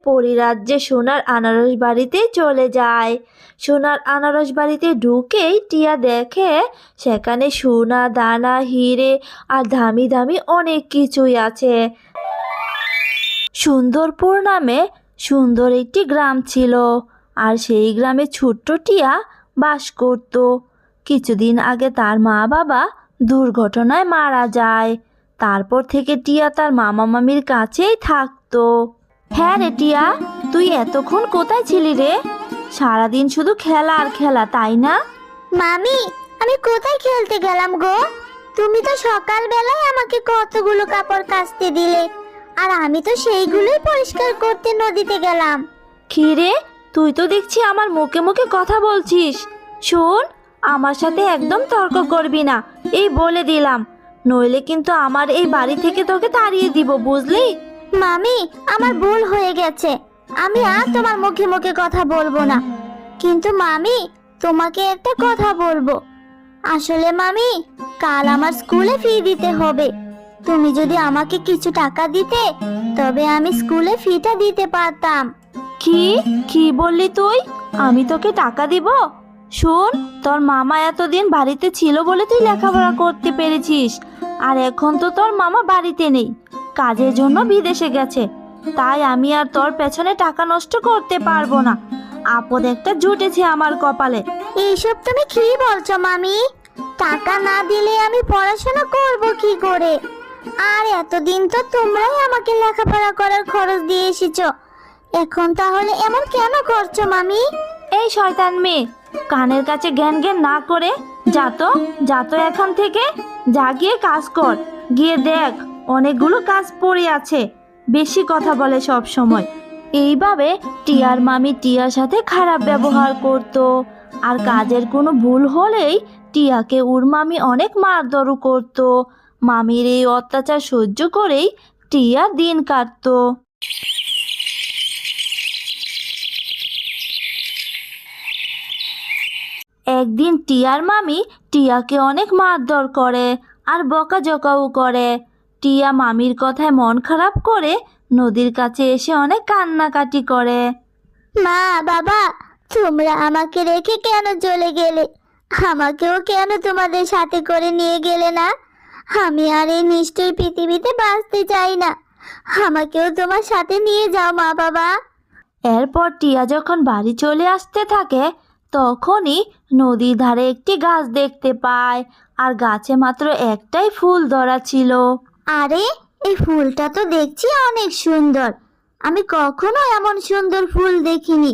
পরিরাজ্যে সোনার আনারস বাড়িতে চলে যায়। সোনার আনারস বাড়িতে ঢুকেই টিয়া দেখে সেখানে সোনা দানা হিরে আর দামি দামি অনেক কিছুই আছে। সুন্দরপুর নামে সুন্দর একটি গ্রাম ছিল, আর সেই গ্রামে ছোট্ট টিয়া বাস করত। কিছুদিন আগে তার মা বাবা দুর্ঘটনায় মারা যায়। তারপর থেকে টিয়া তার মামা মামির কাছেই থাকতো। হ্যাঁ রে টিয়া, তুই এতক্ষণ কোথায় ছিলি রে? সারাদিন শুধু খেলা আর খেলা, তাই না? মামি, আমি কোথায় খেলতে গেলাম গো? তুমি তো সকালবেলায় আমাকে কতগুলো কাপড় কাচতে দিলে, আর আমি তো সেইগুলোই পরিষ্কার করতে নদীতে গেলাম। কি রে, তুই তো দেখছি আমার মুখে মুখে কথা বলছিস। শোন, আমার সাথে একদম তর্ক করবি না, এই বলে দিলাম, নইলে কিন্তু আমার এই বাড়ি থেকে তোকে তাড়িয়ে দিব, বুঝলি? মামি, আমার ভুল হয়ে গেছে, আমি আর তোমার মুখে মুখে কথা বলবো না। কিন্তু মামি, তোমাকে একটা কথা বলবো। আসলে মামি, কাল আমার স্কুলে ফি দিতে হবে। তুমি যদি আমাকে কিছু টাকা দিতে, তবে আমি স্কুলে ফিটা দিতে পারতাম। কি কি বললি তুই? আমি তোকে টাকা দিব? শোন, তোর মামা এতদিন বাড়িতে ছিল বলে তুই লেখাপড়া করতে পেরেছিস, আর এখন তো তোর মামা বাড়িতে নেই, কাজের জন্য বিদেশে গেছে। তাই আমি আর তোর পেছনে টাকা নষ্ট করতে পারবো না। আপদ একটা জুটেছে আমার কপালে। এইসব তুমি কি বলছো মামি? টাকা না দিলে আমি পড়াশোনা করব কি করে? আর এতদিন তো তোমরাই আমাকে লেখাপড়া করার খরচ দিয়ে এসেছো, এখন তাহলে এমন কেন করছো মামি? এই শয়তান মেয়ে, কানের কাছে জ্ঞান জ্ঞান না করে যা তো এখান থেকে, যা গিয়ে কাজ কর। গিয়ে দেখ, অনেকগুলো কাজ পড়ে আছে। বেশি কথা বলে সব সময়। এইভাবে টিয়ার মামি টিয়ার সাথে খারাপ ব্যবহার করত, আর কাজের কোনো ভুল হলেই টিয়াকে ওর মামি অনেক মারধরও করত। মামির এই অত্যাচার সহ্য করেই টিয়া দিন কাটতো। একদিন টিয়ার মামি টিয়াকে অনেক মারধর করে আর বকাঝকাও করে। টিয়া মামির কথায় মন খারাপ করে নদীর কাছে এসে অনেক কান্নাকাটি করে। মা, বাবা, তোমরা আমাকে রেখে কেন চলে গেলে? আমাকেও কেন তোমাদের সাথে করে নিয়ে গেলে না? আমি আর এই নিষ্ঠুর পৃথিবীতে বাঁচতে চাই না। আমাকেও তোমার সাথে নিয়ে যাও মা, বাবা। এরপর টিয়া যখন বাড়ি চলে আসতে থাকে, তখনই নদীর ধারে একটি গাছ দেখতে পায়, আর গাছে মাত্র একটাই ফুল ধরা ছিল। আরে, এই ফুলটা তো দেখছি অনেক সুন্দর। আমি কখনো এমন সুন্দর ফুল দেখিনি।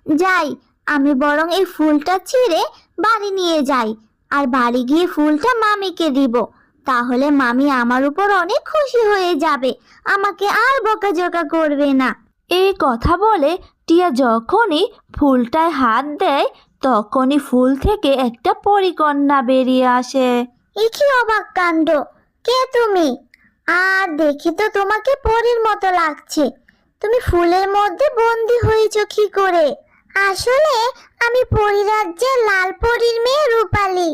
যাই, আমি বরং এই ফুলটা ছিঁড়ে বাড়ি নিয়ে যাই, আর বাড়ি গিয়ে ফুলটা মামিকে দিব। তাহলে মামি আমার উপর অনেক খুশি হয়ে যাবে, আমাকে আর বকাঝকা করবে না। এই কথা বলে টিয়া যখনই ফুলটায় হাত দেয়, তখনই ফুল থেকে একটা পরীকন্যা বেরিয়ে আসে। এ কি অবাক কাণ্ড! কে তুমি? আর দেখে তো তোমাকে পরীর মতো লাগছে। তুমি ফুলের মধ্যে বন্দি হয়েছো কি করে? আসলে আমি পরিরাজ্যের লাল পরীর মেয়ে রূপালী।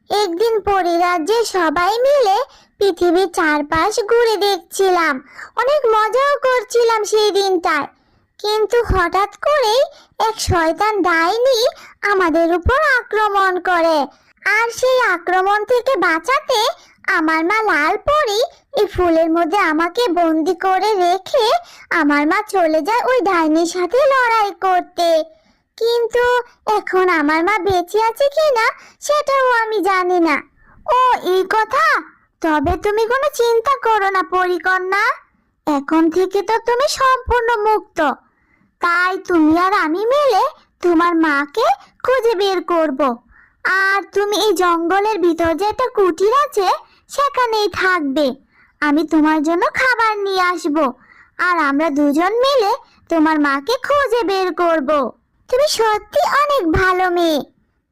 একদিন পরিরাজ্যে সবাই মিলে পৃথিবীর চারপাশ ঘুরে দেখছিলাম, অনেক মজাও করছিলাম সেই দিনটায়। কিন্তু হঠাৎ করেই এক শয়তান ডাইনি আমাদের উপর আক্রমণ করে, আর সেই আক্রমণ থেকে বাঁচাতে আমার মা লাল পরী এই ফুলের মধ্যে আমাকে বন্দি করে রেখে আমার মা চলে যায় ওই ডাইনির সাথে লড়াই করতে। কিন্তু এখন আমার মা বেঁচে আছে কিনা সেটাও আমি জানি না। ও, এই কথা? তবে তুমি কোনো চিন্তা করো না পরীকন্যা, এখন থেকে তো তুমি সম্পূর্ণ মুক্ত। তাই তুমি আর আমি মিলে তোমার মাকে খুঁজে বের করব। আর তুমি এই জঙ্গলের ভিতর যে একটা কুটির আছে সেখানেই থাকবে। আমি তোমার জন্য খাবার নিয়ে আসব, আর আমরা দুজন মিলে তোমার মাকে খুঁজে বের করব। তুমি সত্যি অনেক ভালো মেয়ে।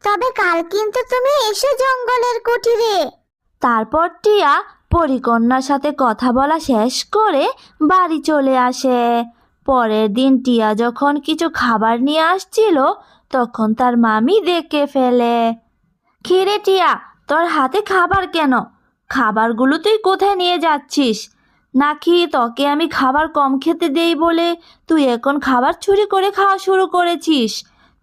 তবে কাল কিন্তু তুমি এসো জঙ্গলের কুটিরে। তারপর টিয়া পরীকন্যার সাথে কথা বলা শেষ করে বাড়ি চলে আসে। পরের দিন টিয়া যখন কিছু খাবার নিয়ে আসছিল, তখন তার মামি দেখে ফেলে। খিরে টিয়া, তোর হাতে খাবার কেন? খাবারগুলো তুই কোথায় নিয়ে যাচ্ছিস? নাকি তোকে আমি খাবার কম খেতে দেই বলে তুই এখন খাবার চুরি করে খাওয়া শুরু করেছিস?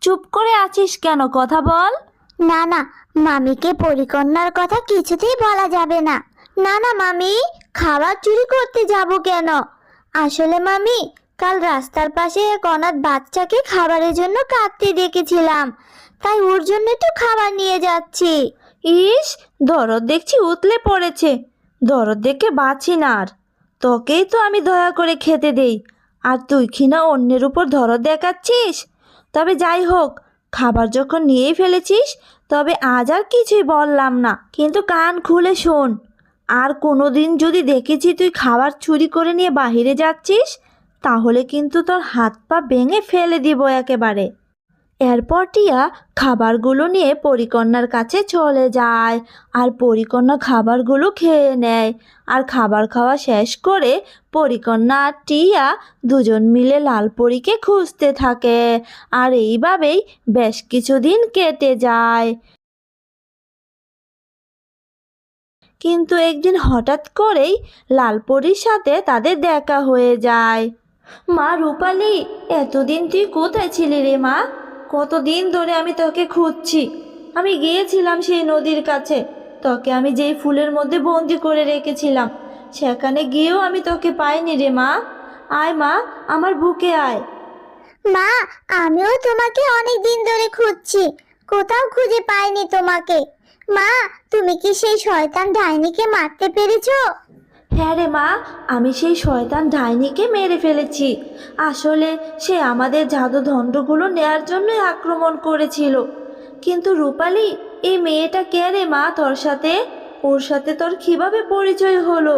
চুপ করে আছিস কেন, কথা বল। না না, মামিকে পরিকন্যার কথা কিছুতেই বলা যাবে না। না না মামি, খাবার চুরি করতে যাব কেন? আসলে মামি, কাল রাস্তার পাশে এক অনাথ বাচ্চাকে খাবারের জন্য কাঁদতে দেখেছিলাম, তাই ওর জন্য একটু খাবার নিয়ে যাচ্ছি। ইস, দরদ দেখছি উতলে পড়েছে। দরদ দেখে বাঁচি না আর। তোকেই তো আমি দয়া করে খেতে দেই, আর তুই কিনা অন্যের উপর দরদ দেখাচ্ছিস। তবে যাই হোক, খাবার যখন নিয়েই ফেলেছিস তবে আজ আর কিছুই বললাম না, কিন্তু কান খুলে শোন। আর কোনো দিন যদি দেখেছি তুই খাবার চুরি করে নিয়ে বাহিরে যাচ্ছিস, তাহলে কিন্তু তোর হাত পা ভেঙে ফেলে দিব একেবারে। এরপর টিয়া খাবারগুলো নিয়ে পরিকন্যার কাছে চলে যায়, আর পরিকন্যা খাবারগুলো খেয়ে নেয়। আর খাবার খাওয়া শেষ করে পরিকন্যা আর টিয়া দুজন মিলে লালপরীকে খুঁজতে থাকে। আর এইভাবেই বেশ কিছুদিন কেটে যায়। কিন্তু একদিন হঠাৎ করেই লালপরীর সাথে তাদের দেখা হয়ে যায়। মা রূপালী, এতদিন তুই কোথায় ছিলি রে মা? কতদিন ধরে আমি তোকে খুঁজছি। আমি গিয়েছিলাম সেই নদীর কাছে, তোকে আমি যেই ফুলের মধ্যে বন্দি করে রেখেছিলাম, সেখানে গিয়েও আমি তোকে পাইনি রে মা। আয় মা, আমার বুকে আয়। মা, আমিও তোমাকে অনেক দিন ধরে খুঁজছি, কোথাও খুঁজে পাইনি তোমাকে। মা, তুমি কি সেই শয়তান ডাইনিকে মারতে পেরেছো? হ্যাঁ রে মা, আমি সেই শয়তান ডাইনিকে মেরে ফেলেছি। আসলে সে আমাদের জাদুদণ্ডগুলো নেয়ার জন্যই আক্রমণ করেছিল। কিন্তু রূপালী, এই মেয়েটা কে রে মা তোর সাথে? ওর সাথে তোর কিভাবে পরিচয় হলো?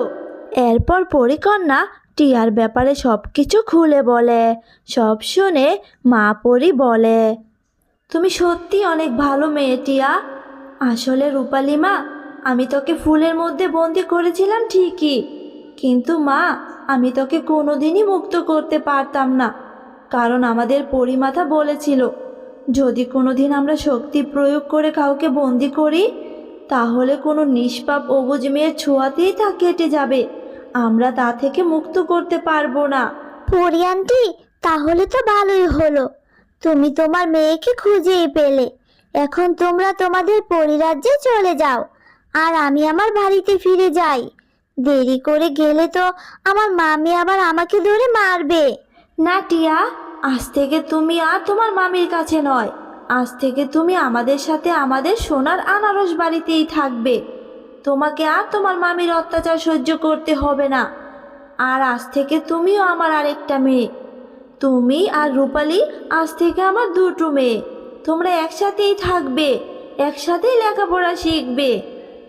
এরপর পরিকন্যা টিয়ার ব্যাপারে সব কিছু খুলে বলে। সব শুনে মা পরি বলে, তুমি সত্যি অনেক ভালো মেয়ে টিয়া। আসলে রূপালী মা, আমি তোকে ফুলের মধ্যে বন্দি করেছিলাম ঠিকই, কিন্তু মা, আমি তোকে কোনোদিনই মুক্ত করতে পারতাম না। কারণ আমাদের পরিমাতা বলেছিল, যদি কোনোদিন আমরা শক্তি প্রয়োগ করে কাউকে বন্দি করি, তাহলে কোনো নিষ্পাপ অবুঝ মেয়ের ছোঁয়াতেই তা কেটে যাবে। আমরা তা থেকে মুক্ত করতে পারবো না। পরি আন্টি, তাহলে তো ভালোই হলো, তুমি তোমার মেয়েকে খুঁজেই পেলে। এখন তোমরা তোমাদের পরিরাজ্যে চলে যাও, আর আমি আমার বাড়িতে ফিরে যাই। দেরি করে গেলে তো আমার মামি আবার আমাকে ধরে মারবে। না টিয়া, আজ থেকে তুমি আর তোমার মামির কাছে নয়, আজ থেকে তুমি আমাদের সাথে আমাদের সোনার আনারস বাড়িতেই থাকবে। তোমাকে আর তোমার মামির অত্যাচার সহ্য করতে হবে না। আর আজ থেকে তুমিও আমার আরেকটা মেয়ে। তুমি আর রূপালী আজ থেকে আমার দুটো মেয়ে। তোমরা একসাথেই থাকবে, একসাথেই লেখাপড়া শিখবে।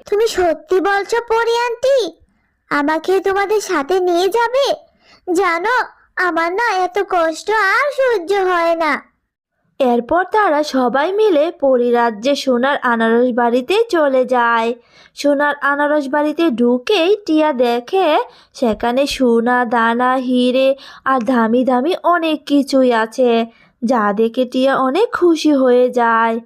তুমি সত্যি বলছো পরি আন্টি? আমাকে তোমাদের সাথে নিয়ে যাবে? জানো, আমার না এত কষ্ট আর সহ্য হয় না। এরপর তারা সবাই মিলে পরিরাজ্যে সোনার আনারস বাড়িতে চলে যায়। সোনার আনারস বাড়িতে ঢুকেই টিয়া দেখে সেখানে সোনা দানা হিরে আর দামি দামি অনেক কিছুই আছে, যা দেখে টিয়া অনেক খুশি হয়ে যায়।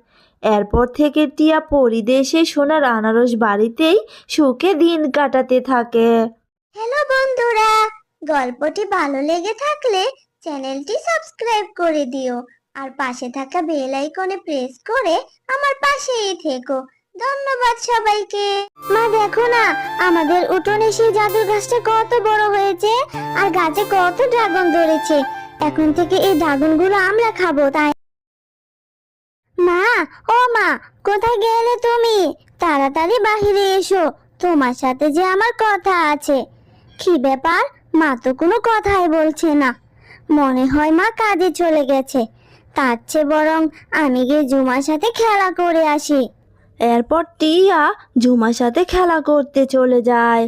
এরপর থেকে টিয়া পরিদেশে সোনার আনারস বাড়িতেই সুখে দিন কাটাতে থাকে। হ্যালো বন্ধুরা, গল্পটি ভালো লেগে থাকলে চ্যানেলটি সাবস্ক্রাইব করে দিও, আর পাশে থাকা বেল আইকনে প্রেস করে আমার পাশেই থেকো। ধন্যবাদ সবাইকে। মা দেখো না, আমাদের উঠোনে সেই জাদুর গাছটা কত বড় হয়েছে, আর গাছে কত ড্রাগন ধরেছে। এখন থেকে এই ড্রাগনগুলো আমরা খাবো, তাই মা। ও মা, কোথায় গেলে তুমি? তাড়াতাড়ি বাহিরে এসো, তোমার সাথে যে আমার কথা আছে। কি ব্যাপার, মা তো কোনো কথাই বলছে না। মনে হয় মা কাজে চলে গেছে। তার চেয়ে বরং আমি গিয়ে ঝুমার সাথে খেলা করে আসি। এরপর টিয়া ঝুমার সাথে খেলা করতে চলে যায়।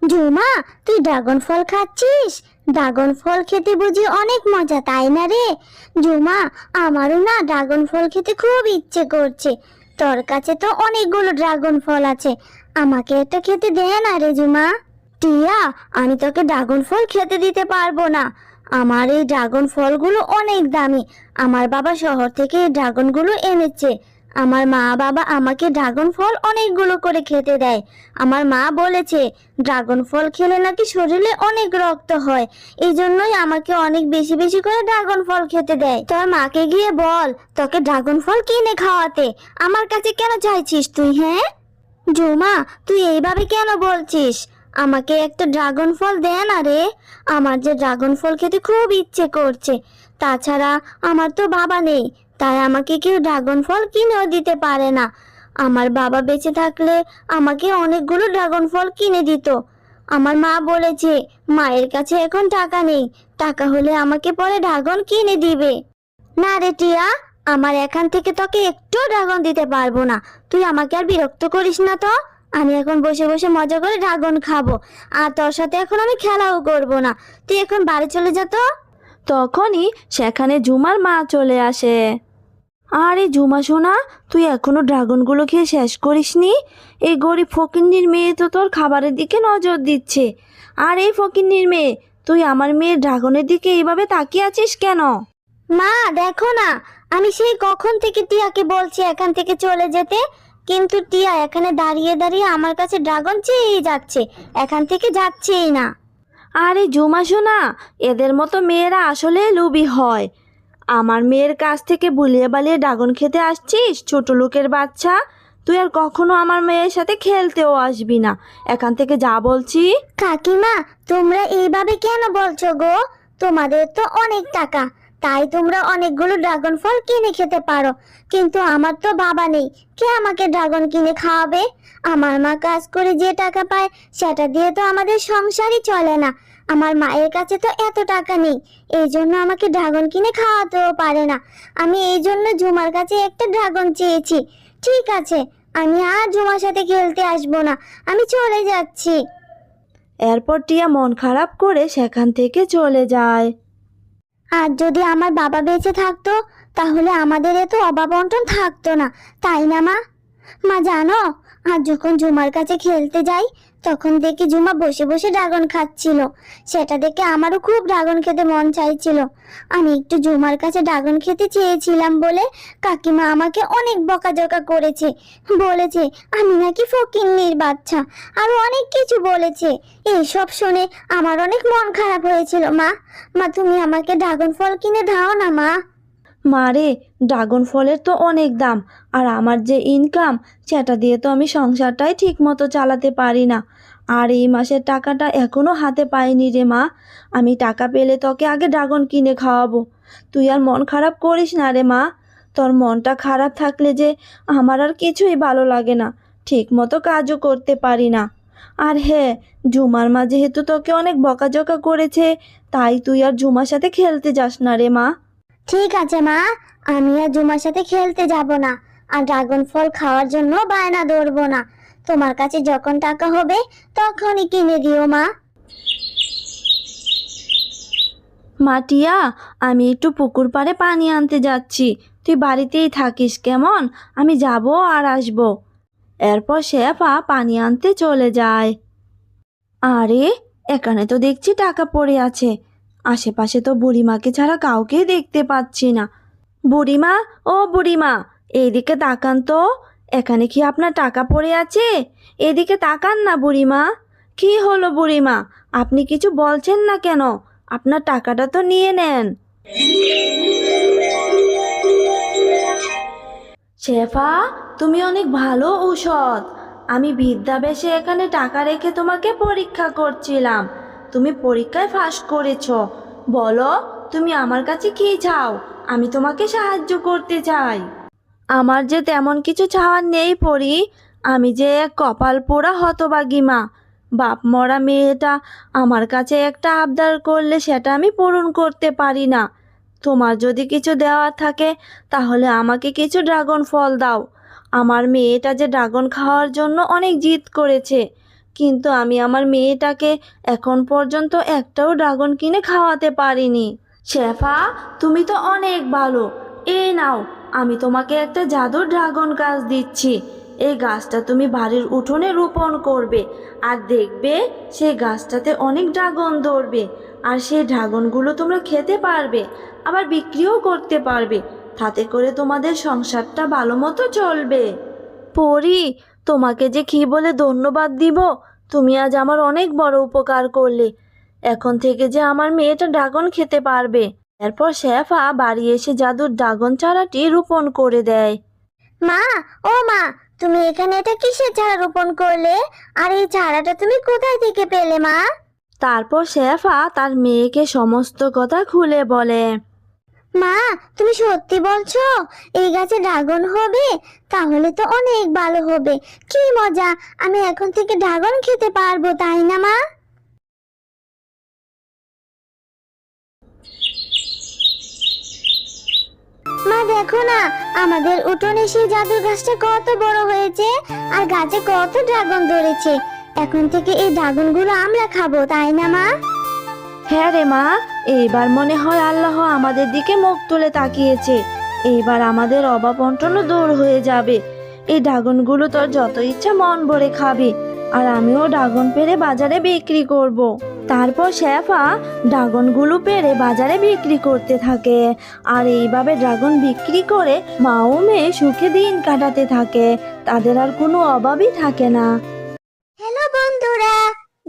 ঝুমা, তুই ড্রাগন ফল খাচ্ছিস? ড্রাগন ফল খেতে বুঝি অনেক মজা, তাই না রে? ঝুমা, আমারও না ড্রাগন ফল খেতে খুব ইচ্ছে করছে। তোর কাছে তো অনেকগুলো ড্রাগন ফল আছে, আমাকে একটা খেতে দে না রে ঝুমা। টিয়া, আমি তোকে ড্রাগন ফল খেতে দিতে পারবো না। আমার এই ড্রাগন ফলগুলো অনেক দামি। আমার বাবা শহর থেকে এই ড্রাগনগুলো এনেছে, আমার মা বাবা আমাকে ড্রাগন ফল অনেকগুলো করে খেতে দেয়। আমার মা বলেছে ড্রাগন ফল খেলে নাকি শরীরে অনেক রক্ত হয়, এই জন্যই আমাকে অনেক বেশি বেশি করে ড্রাগন ফল খেতে দেয়। তোর মাকে গিয়ে বল তোকে ড্রাগন ফল কিনে খাওয়াতে। আমার কাছে কেন চাইছিস তুই? হ্যাঁ ঝুমা, তুই এইভাবে কেন বলছিস? আমাকে একটা ড্রাগন ফল দে না রে। আমার যে ড্রাগন ফল খেতে খুব ইচ্ছে করছে। তাছাড়া আমার তো বাবা নেই, তাই আমাকে কেউ ড্রাগন ফল কিনেও দিতে পারে না। আমার বাবা বেঁচে থাকলে আমাকে অনেকগুলো ড্রাগন ফল কিনে দিত। আমার মা বলেছে মায়ের কাছে এখন টাকা নেই, টাকা হলে আমাকে পরে ড্রাগন কিনে দিবে। না রে টিয়া, আমার এখান থেকে তোকে একটু ড্রাগন দিতে পারবো না। তুই আমাকে আর বিরক্ত করিস না তো। আমি এখন বসে বসে মজা করে ড্রাগন খাবো, আর তোর সাথে এখন আমি খেলাও করবো না। তুই এখন বাড়ি চলে যা তো। তখনই সেখানে ঝুমার মা চলে আসে। আরে ঝুমা সোনা, তুই এখনো ড্রাগনগুলো খেয়ে শেষ করিসনি? এই গরিব ফকিন্নির মেয়ে তো তোর খাবারের দিকে নজর দিচ্ছে। আর এই ফকিন্নির মেয়ে, তুই আমার মেয়ের ড্রাগনের দিকে এইভাবে তাকিয়ে আছিস কেন? মা দেখো না, আমি সেই কখন থেকে টিয়াকে বলছি এখান থেকে চলে যেতে, কিন্তু টিয়া এখানে দাঁড়িয়ে দাঁড়িয়ে আমার কাছে ড্রাগন চেয়েই যাচ্ছে, এখান থেকে যাচ্ছেই না। আরে ঝুমা সোনা, এদের মতো মেয়েরা আসলে লোভী হয়। আমার মেয়ের কাছ থেকে বুলিয়ে বালিয়ে ড্রাগন খেতে আসছিস, ছোট লোকের বাচ্চা। তুই আর কখনো আমার মেয়ের সাথে খেলতেও আসবি না। এখান থেকে যা বলছি। কাকিমা, তোমরা এইভাবে কেন বলছো গো? তোমাদের তো অনেক টাকা, তাই তোমরা অনেকগুলো ড্রাগন ফল কিনে খেতে পারো, কিন্তু আমার তো বাবা নেই, কে আমাকে ড্রাগন কিনে খাওয়াবে? আমার মা কাজ করে যে টাকা পায় সেটা দিয়ে তো আমাদের সংসারই চলে না। আমার মায়ের কাছে তো এত টাকা নেই, এই জন্য আমাকে ড্রাগন কিনে খাওয়াতেও পারে না। আমি এই জন্য ঝুমার কাছে একটা ড্রাগন চেয়েছি। ঠিক আছে, আমি আর ঝুমার সাথে খেলতে আসবো না, আমি চলে যাচ্ছি। এরপর টিয়া মন খারাপ করে সেখান থেকে চলে যায়। আর যদি আমার বাবা বেঁচে থাকতো তাহলে আমাদের এত অভাব অনটন থাকতো না, তাই না মা? মা জানো, আর যখন ঝুমার কাছে খেলতে যাই তখন দেখি ঝুমা বসে বসে ড্রাগন খাচ্ছিল। সেটা দেখে আমারও খুব ড্রাগন খেতে মন চাইছিল। আমি একটু ঝুমার কাছে ড্রাগন খেতে চেয়েছিলাম বলে কাকিমা আমাকে অনেক বকাঝকা করেছে, বলেছে আমি নাকি ফকিন্নির বাচ্চা, আরো অনেক কিছু বলেছে। এইসব শুনে আমার অনেক মন খারাপ হয়েছিল। মা, তুমি আমাকে ড্রাগন ফল কিনে দাও না মা। মারে, ড্রাগন ফলের তো অনেক দাম, আর আমার যে ইনকাম সেটা দিয়ে তো আমি সংসারটাই ঠিক মতো চালাতে পারি না। আর এই মাসের টাকাটা এখনো হাতে পাইনি রে মা। আমি টাকা পেলে তোকে আগে ড্রাগন কিনে খাওয়াবো। তুই আর মন খারাপ করিস না রে মা। তোর মনটা খারাপ থাকলে যে আমার আর কিছুই ভালো লাগে না, ঠিক মতো কাজও করতে পারি না। আর হ্যাঁ, ঝুমার মা যেহেতু তোকে অনেক বকাঝকা করেছে, তাই তুই আর ঝুমার সাথে খেলতে যাস না রে মা। ঠিক আছে মা, আমি আর ঝুমার সাথে খেলতে যাব না, আর ড্রাগন ফল খাওয়ার জন্য বায়না ধরবো না। তোমার কাছে যখন টাকা হবে তখনই কিনে দিও মা। মাটিয়া, আমি একটু পুকুর পাড়ে পানি আনতে যাচ্ছি, তুই বাড়িতেই থাকিস কেমন? আমি যাব আর আসব। এরপর শেফা পানি আনতে চলে যায়। আরে, এখানে তো দেখছি টাকা পড়ে আছে। আশেপাশে তো বুড়িমাকে ছাড়া কাউকে দেখতে পাচ্ছি না। বুড়িমা, ও বুড়িমা, এইদিকে তাকান তো। এখানে কি আপনার টাকা পড়ে আছে? এদিকে তাকান না বুড়িমা। কি হলো বুড়িমা, আপনি কিছু বলছেন না কেন? আপনার টাকাটা তো নিয়ে নেন। শেফা, তুমি অনেক ভালো ঔষধ। আমি বিদ্যাবেশে এখানে টাকা রেখে তোমাকে পরীক্ষা করছিলাম। তুমি পরীক্ষায় পাস করেছো। বলো, তুমি আমার কাছে কি চাও? আমি তোমাকে সাহায্য করতে চাই। আমার যে তেমন কিছু চাওয়ার নেই পরি। আমি যে এক কপাল পোড়া হতভাগী মা। বাপ মরা মেয়েটা আমার কাছে একটা আবদার করলে সেটা আমি পূরণ করতে পারি না। তোমার যদি কিছু দেওয়ার থাকে তাহলে আমাকে কিছু ড্রাগন ফল দাও। আমার মেয়েটা যে ড্রাগন খাওয়ার জন্য অনেক জিদ করেছে, কিন্তু আমি আমার মেয়েটাকে এখন পর্যন্ত একটাও ড্রাগন কিনে খাওয়াতে পারিনি। শেফা, তুমি তো অনেক ভালো। এই নাও, আমি তোমাকে একটা জাদুর ড্রাগন গাছ দিচ্ছি। এই গাছটা তুমি বাড়ির উঠোনে রোপণ করবে, আর দেখবে সেই গাছটাতে অনেক ড্রাগন ধরবে। আর সেই ড্রাগনগুলো তোমরা খেতে পারবে, আবার বিক্রিও করতে পারবে। তাতে করে তোমাদের সংসারটা ভালো মতো চলবে। পরি, তোমাকে যে কি বলে ধন্যবাদ দিব। তুমি আজ আমার অনেক বড় উপকার করলে। এখন থেকে যে আমার মেয়েটা ড্রাগন খেতে পারবে। এরপর শেফা বাড়ি এসে জাদুর ড্রাগন চারাটি রোপণ করে দেয়। মা, ও মা, তুমি এখানে এটা কিসের চারা রোপণ করলে? আর এই চারাটা তুমি কোথায় থেকে পেলে মা? তারপর শেফা তার মেয়েকে সমস্ত কথা খুলে বলে। মা, তুমি সত্যি বলছো এই গাছে ড্রাগন হবে? তাহলে তো অনেক ভালো হবে। কি মজা, আমি এখন থেকে ড্রাগন খেতে পারবো, তাই না মা? মা দেখো না, আমাদের উঠোনে সেই জাদুর গাছটা কত বড় হয়েছে, আর গাছে কত ড্রাগন ধরেছে। এখন থেকে এই ড্রাগন গুলো আমরা খাবো, তাই না মা? হ্যাঁ রে মা, এইবার মনে হয় আল্লাহ আমাদের দিকে মুখ তুলে তাকিয়েছে। এইবার আমাদের অভাব অনটনও দূর হয়ে যাবে। এই ড্রাগনগুলো তোর যত ইচ্ছা মন ভরে খাবি, আর আমিও ড্রাগন পেড়ে বাজারে বিক্রি করব। তারপর শেফা ড্রাগনগুলো পেড়ে বাজারে বিক্রি করতে থাকে। আর এইভাবে ড্রাগন বিক্রি করে মা ও মেয়ে সুখে দিন কাটাতে থাকে। তাদের আর কোনো অভাবই থাকে না। হ্যালো বন্ধুরা,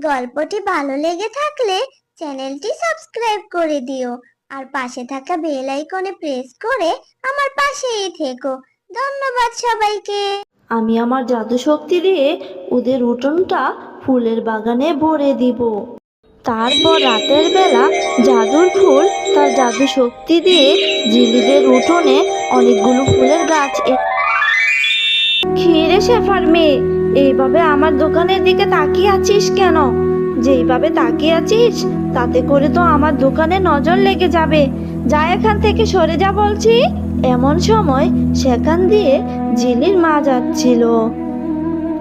গল্পটি ভালো লেগে থাকলে চ্যানেলটি সাবস্ক্রাইব করে দিও, আর পাশে থাকা বেল আইকনে প্রেস করে আমার পাশেই থেকো। ধন্যবাদ সবাইকে। আমি আমার জাদু শক্তি দিয়ে ওদের উঠোনটা ফুলের বাগানে ভরে দিব। তারপর রাতের বেলা জাদুর ফুল তার জাদু শক্তি দিয়ে জিলিদের উঠোনে অনেকগুলো ফুলের গাছ খিরে শেফার মেয়ে, এইভাবে আমার দোকানের দিকে তাকিয়ে আছিস কেন? যেইভাবে তাকিয়ে আছিস তাতে করে তো আমার দোকানে নজর লেগে যাবে। যা এখান থেকে সরে যা বলছি। এমন সময় সেখান দিয়ে জিলির মা যাচ্ছিল।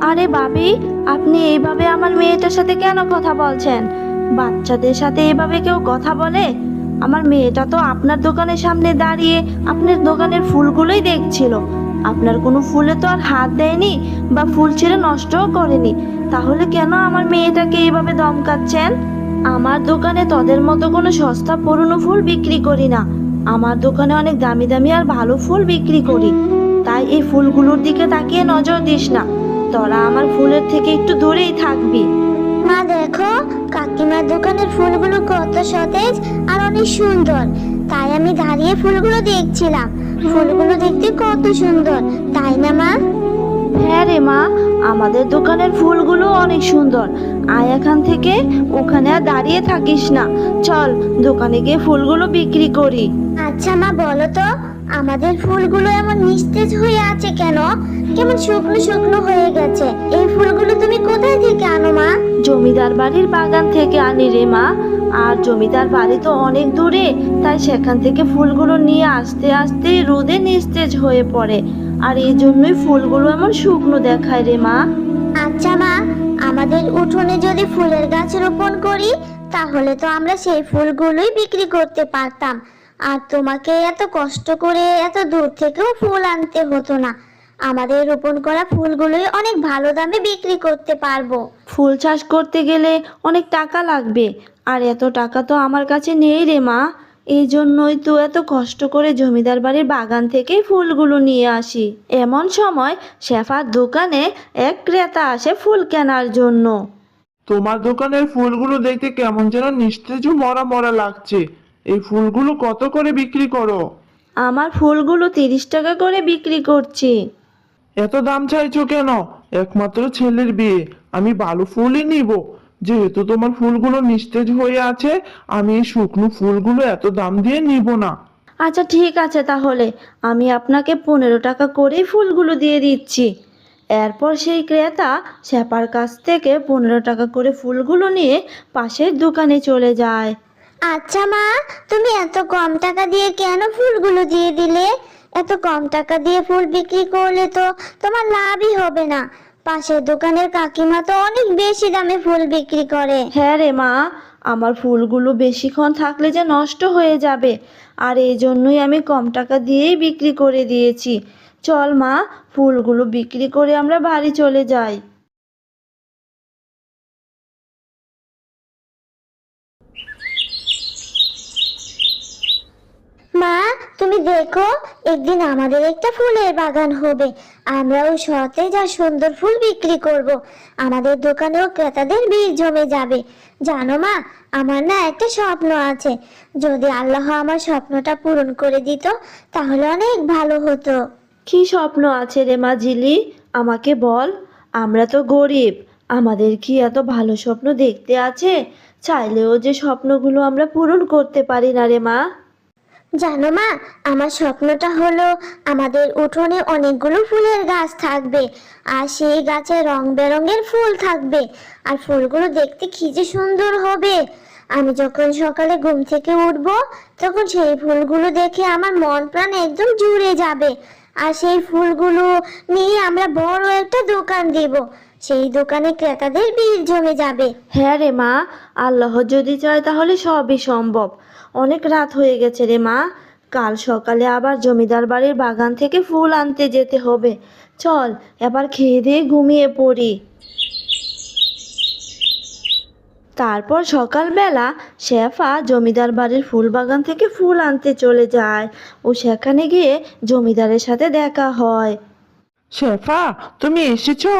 আরে ভাবি, আপনি এইভাবে আমার মেয়েটার সাথে কেন কথা বলছেন? বাচ্চাদের সাথে এইভাবে কেউ কথা বলে? আমার মেয়েটা তো আপনার দোকানের সামনে দাঁড়িয়ে আপনার দোকানের ফুলগুলোই দেখছিল। আপনার কোনো ফুলে তো আর হাত দেয়নি বা ফুল ছিঁড়ে নষ্টও করেনি। তাহলে কেন আমার মেয়েটাকে এইভাবে ধমকাচ্ছেন? আমার দোকানে তোদের মতো কোনো সস্তা পুরনো ফুল বিক্রি করি না। আমার দোকানে অনেক দামি দামি আর ভালো ফুল বিক্রি করি। তাই এই ফুলগুলোর দিকে তাকিয়ে নজর দিস না। তোরা আমার ফুলের থেকে একটু দূরেই থাকবি। মা দেখো, কাকিমার দোকানের ফুলগুলো কত সতেজ আর অনেক সুন্দর। তাই আমি দাঁড়িয়ে ফুলগুলো দেখছিলাম। ফুলগুলো দেখতে কত সুন্দর, তাই না মা? হ্যাঁ রে মা, আমাদের দোকানের ফুলগুলো অনেক সুন্দর। আয় এখান থেকে, ওখানে আর দাঁড়িয়ে থাকিস না। চল দোকানে গিয়ে ফুলগুলো বিক্রি করি। আচ্ছা মা, বলো তো আমাদের ফুলগুলো এমন নিস্তেজ হয়ে আছে কেন? কেমন শুকনো শুকনো হয়ে গেছে। এই ফুলগুলো তুমি কোথায় থেকে আনো মা? জমিদার বাড়ির বাগান থেকে আনি রে মা। আর জমিদার বাড়ি তো অনেক দূরে, তাই সেখান থেকে ফুলগুলো নিয়ে আসতে আসতে রোদে নিস্তেজ হয়ে পড়ে। আর এই জন্যই ফুলগুলো এমন শুকনো দেখায় রে মা। আচ্ছা মা, আমাদের উঠোনে যদি ফুলের গাছ রোপণ করি তাহলে তো আমরা সেই ফুলগুলোই বিক্রি করতে পারতাম, আর তোমাকে এত কষ্ট করে এত দূর থেকেও ফুল আনতে হতো না। আমাদের রোপণ করা ফুলগুলোই অনেক ভালো দামে বিক্রি করতে পারবো। ফুল চাষ করতে গেলে অনেক টাকা লাগবে, আর এত টাকা তো আমার কাছে নেই রে মা। এই জন্যই তো এত কষ্ট করে জমিদার বাড়ির বাগান থেকে ফুলগুলো নিয়ে আসি। এমন সময় শেফার দোকানে এক ক্রেতা আসে ফুল কেনার জন্য। তোমার দোকানের ফুলগুলো দেখতে কেমন যেন নিস্তেজ ও মরা মরা লাগছে। এই ফুলগুলো কত করে বিক্রি করো? আমার ফুলগুলো 30 টাকা করে বিক্রি করছি। এত দাম চাইছো কেন? একমাত্র ছেলের বিয়ে, আমি ভালো ফুলই নিব। যেহেতু তোমার ফুলগুলো নিস্তেজ হয়ে আছে, আমি এই শুকনো ফুলগুলো এত দাম দিয়ে নিব না। আচ্ছা ঠিক আছে, তাহলে আমি আপনাকে 15 টাকা করেই ফুলগুলো দিয়ে দিচ্ছি। এরপর সেই ক্রেতা শেফার কাছ থেকে 15 টাকা করে ফুলগুলো নিয়ে পাশের দোকানে চলে যায়। আচ্ছা মা, তুমি এত কম টাকা দিয়ে কেন ফুলগুলো দিয়ে দিলে? এত কম টাকা দিয়ে ফুল বিক্রি করলে তো তোমার লাভই হবে না। পাশের দোকানের কাকিমা তো অনেক বেশি দামে ফুল বিক্রি করে। হ্যাঁ রে মা, আমার ফুলগুলো বেশিক্ষণ থাকলে যে নষ্ট হয়ে যাবে, আর এই জন্যই আমি কম টাকা দিয়েই বিক্রি করে দিয়েছি। চল মা, ফুলগুলো বিক্রি করে আমরা বাড়ি চলে যাই। মা, তুমি দেখো, একদিন আমাদের একটা ফুলের বাগান হবে। আমরাও সতেজ আর সুন্দর ফুল বিক্রি করব। আমাদের দোকানেও ক্রেতাদের ভিড় জমে যাবে। জানো মা, আমার না একটা স্বপ্ন আছে। যদি আল্লাহ আমার স্বপ্নটা পূরণ করে দিত তাহলে অনেক ভালো হতো। কি স্বপ্ন আছে রে মা ঝিলি, আমাকে বল। আমরা তো গরিব, আমাদের কি এত ভালো স্বপ্ন দেখতে আছে? চাইলেও যে স্বপ্নগুলো আমরা পূরণ করতে পারি না রে মা। জানো মা, আমার স্বপ্নটা হলো আমাদের উঠোনে অনেকগুলো ফুলের গাছ থাকবে, আর সেই গাছে রং বেরঙের ফুল থাকবে। আর ফুলগুলো দেখতে কি যে সুন্দর হবে! আমি যখন সকালে ঘুম থেকে উঠব, তখন সেই ফুলগুলো দেখে আমার মন প্রাণ একদম জুড়ে যাবে। আর সেই ফুলগুলো নিয়ে আমরা বড় একটা দোকান দেব। সেই দোকানে ক্রেতাদের ভিড় জমে যাবে। হ্যাঁ রে মা, আল্লাহ যদি চায় তাহলে সবই সম্ভব। অনেক রাত হয়ে গেছে রে মা, কাল সকালে আবার জমিদার বাড়ির বাগান থেকে ফুল আনতে যেতে হবে। চল এবার খেয়ে দিয়ে ঘুমিয়ে পড়ি। তারপর সকালবেলা শেফা জমিদার বাড়ির ফুল বাগান থেকে ফুল আনতে চলে যায় ও সেখানে গিয়ে জমিদারের সাথে দেখা হয়। শেফা, তুমি এসেছো?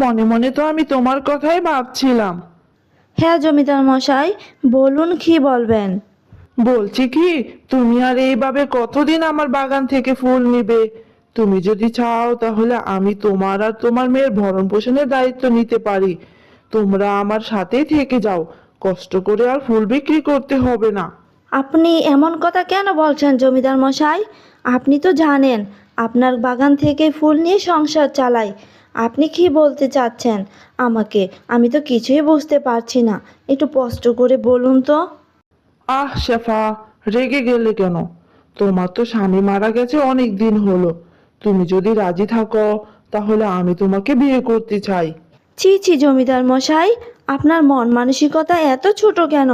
মনে মনে তো আমি তোমার কথাই ভাবছিলাম। হ্যাঁ জমিদার মশাই, বলুন কি বলবেন। বলছি কি, তুমি আর এইভাবে কতদিন আমার বাগান থেকে ফুল নিবে? তুমি যদি চাও তাহলে আমি তোমার আর তোমার মেয়ের ভরণ পোষণের দায়িত্ব নিতে পারি। তোমরা আমার সাথেই থেকে যাও, কষ্ট করে আর ফুল বিক্রি করতে হবে না। আপনি এমন কথা কেন বলছেন জমিদার মশাই? আপনি তো জানেন আপনার বাগান থেকে ফুল নিয়ে সংসার চালাই। আপনি কি বলতে চাচ্ছেন আমাকে? আমি তো কিছুই বুঝতে পারছি না, একটু স্পষ্ট করে বলুন তো। আহ শেফা, রেগে গেলে কেন? তোমার তো স্বামী মারা গেছে অনেক দিন হলো। তুমি যদি রাজি থাকো তাহলে আমি তোমাকে বিয়ে করতে চাই। ছি ছি জমিদার মশাই, আপনার মন মানসিকতা এত ছোট কেন?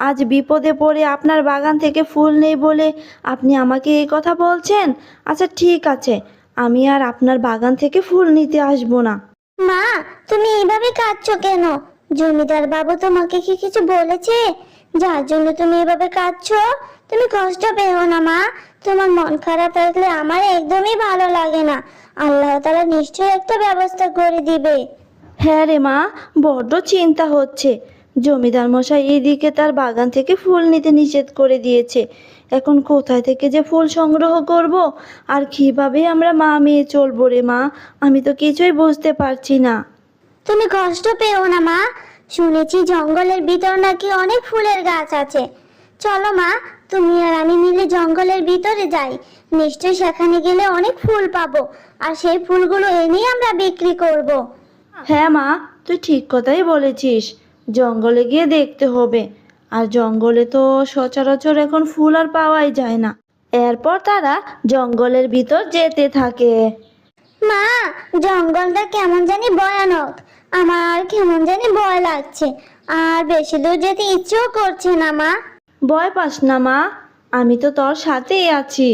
আজ বিপদে পড়ে আপনার বাগান থেকে ফুল নেই বলে আপনি আমাকে এই কথা বলছেন? আচ্ছা ঠিক আছে, আমি আর আপনার বাগান থেকে ফুল নিতে আসবো না। মা, তুমি এইভাবে কাঁদছো কেন? জমিদার বাবু তোমাকে কি কিছু বলেছে যার জন্য তুমি এভাবে কাঁদছো? তুমি কষ্ট পেও না মা। তোমার মন খারাপ থাকলে আমার একদমই ভালো লাগে না। আল্লাহ তাআলা নিশ্চয়ই একটা ব্যবস্থা করে দিবে। হ্যাঁ রে মা, বড্ড চিন্তা হচ্ছে। জমিদার মশাই এইদিকে তার বাগান থেকে ফুল নিতে নিষেধ করে দিয়েছে। এখন কোথায় থেকে যে ফুল সংগ্রহ করব আর কিভাবে আমরা মা মেয়ে চলবো রে মা? আমি তো কিছুই বুঝতে পারছি না। তুমি কষ্ট পেও না মা। শুনেছি জঙ্গলের ভিতর নাকি অনেক ফুলের গাছ আছে। চলো মা, তুমি আর আমি মিলে জঙ্গলের ভিতরে যাই। নিশ্চয়ই সেখানে গেলে অনেক ফুল পাবো, আর সেই ফুলগুলো এনেই আমরা বিক্রি করব। হ্যাঁ মা, তুই ঠিক কথাই বলেছিস। জঙ্গলে গিয়ে দেখতে হবে। আর জঙ্গলে তো সচরাচর এখন ফুল আর পাওয়াই যায় না। এরপর তারা জঙ্গলের ভিতর যেতে থাকে। মা, জঙ্গলটা কেমন জানি ভয়ানক। আমার কেমন জানি ভয় লাগছে, আর বেশি দূর যেতে ইচ্ছেও করছে না মা। ভয় পাস না মা, আমি তো তোর সাথেই আছি।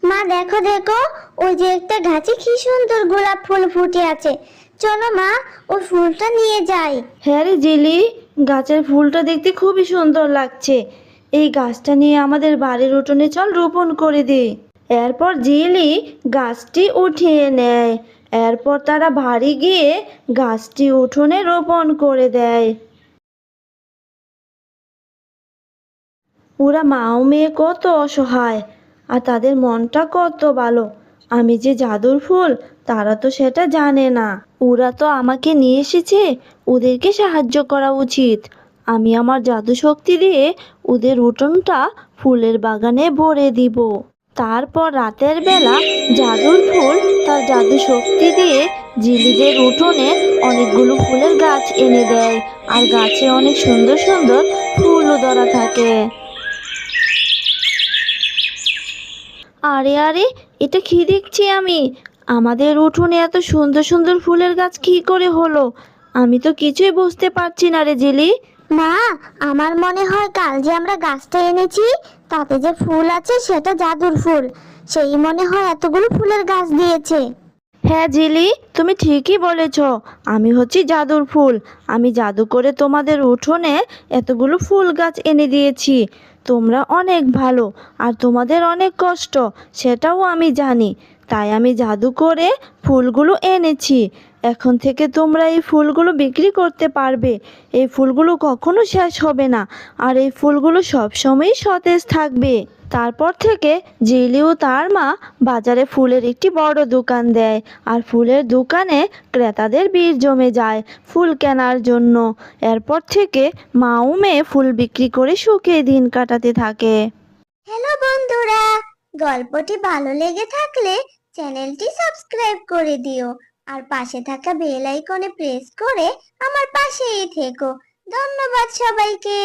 মা দেখো দেখো, ওই যে একটা গাছে কি সুন্দর গোলাপ ফুল ফুটে আছে। চলো মা, ওই ফুলটা নিয়ে যাই। হ্যাঁ রে জিলি, গাছের ফুলটা দেখতে খুবই সুন্দর লাগছে। এই গাছটা নিয়ে আমাদের বাড়ির উঠোনে চল রোপণ করে দিই। এরপর জিলি গাছটি উঠিয়ে নেয়। এরপর তারা বাড়ি গিয়ে গাছটি উঠোনে রোপণ করে দেয়। ওরা মা ও মেয়ে কত অসহায়, আর তাদের মনটা কত ভালো। আমি যে জাদুর ফুল তারা তো সেটা জানে না। ওরা তো আমাকে নিয়ে এসেছে, ওদেরকে সাহায্য করা উচিত। আমি আমার জাদু শক্তি দিয়ে ওদের উঠোনটা ফুলের বাগানে ভরে দিব। তারপর রাতের বেলা জাদুর ফুল তার জাদু শক্তি দিয়ে জিলিদের উঠোনে অনেকগুলো ফুলের গাছ এনে দেয়, আর গাছে অনেক সুন্দর সুন্দর ফুলও ধরা থাকে। আরে আরে, এটা কি দেখছি আমি? আমাদের উঠোনে এত সুন্দর সুন্দর ফুলের গাছ কি করে হলো? আমি তো কিছুই বুঝতে পারছি না রে জিলি। মা, আমার মনে হয় কাল যে আমরা গাছটা এনেছি তাতে যে ফুল আছে সেটা জাদুর ফুল। সেই মনে হয় এতগুলো ফুলের গাছ দিয়েছে। হ্যাঁ জিলি, তুমি ঠিকই বলেছ। আমি হচ্ছি জাদুর ফুল। আমি জাদু করে তোমাদের উঠোনে এতগুলো ফুল গাছ এনে দিয়েছি। তোমরা অনেক ভালো, আর তোমাদের অনেক কষ্ট, সেটাও আমি জানি। তাই আমি জাদু করে ফুলগুলো এনেছি। এখন থেকে তোমরা এই ফুলগুলো বিক্রি করতে পারবে। এই ফুলগুলো কখনো শেষ হবে না, আর এই ফুলগুলো সবসময়ই সতেজ থাকবে। তারপর থেকে জিলি ও তার মা বাজারে ফুলের একটি বড় দোকান দেয়, আর ফুলের দোকানে ক্রেতাদের ভিড় জমে যায় ফুল কেনার জন্য। এরপর থেকে মা ও মেয়ে ফুল বিক্রি করে সুখে দিন কাটাতে থাকে। হ্যালো বন্ধুরা, গল্পটি ভালো লেগে থাকলে চ্যানেলটি সাবস্ক্রাইব করে দিও আর পাশে থাকা বেল আইকনে প্রেস করে আমার পাশেই থেকো। ধন্যবাদ সবাইকে।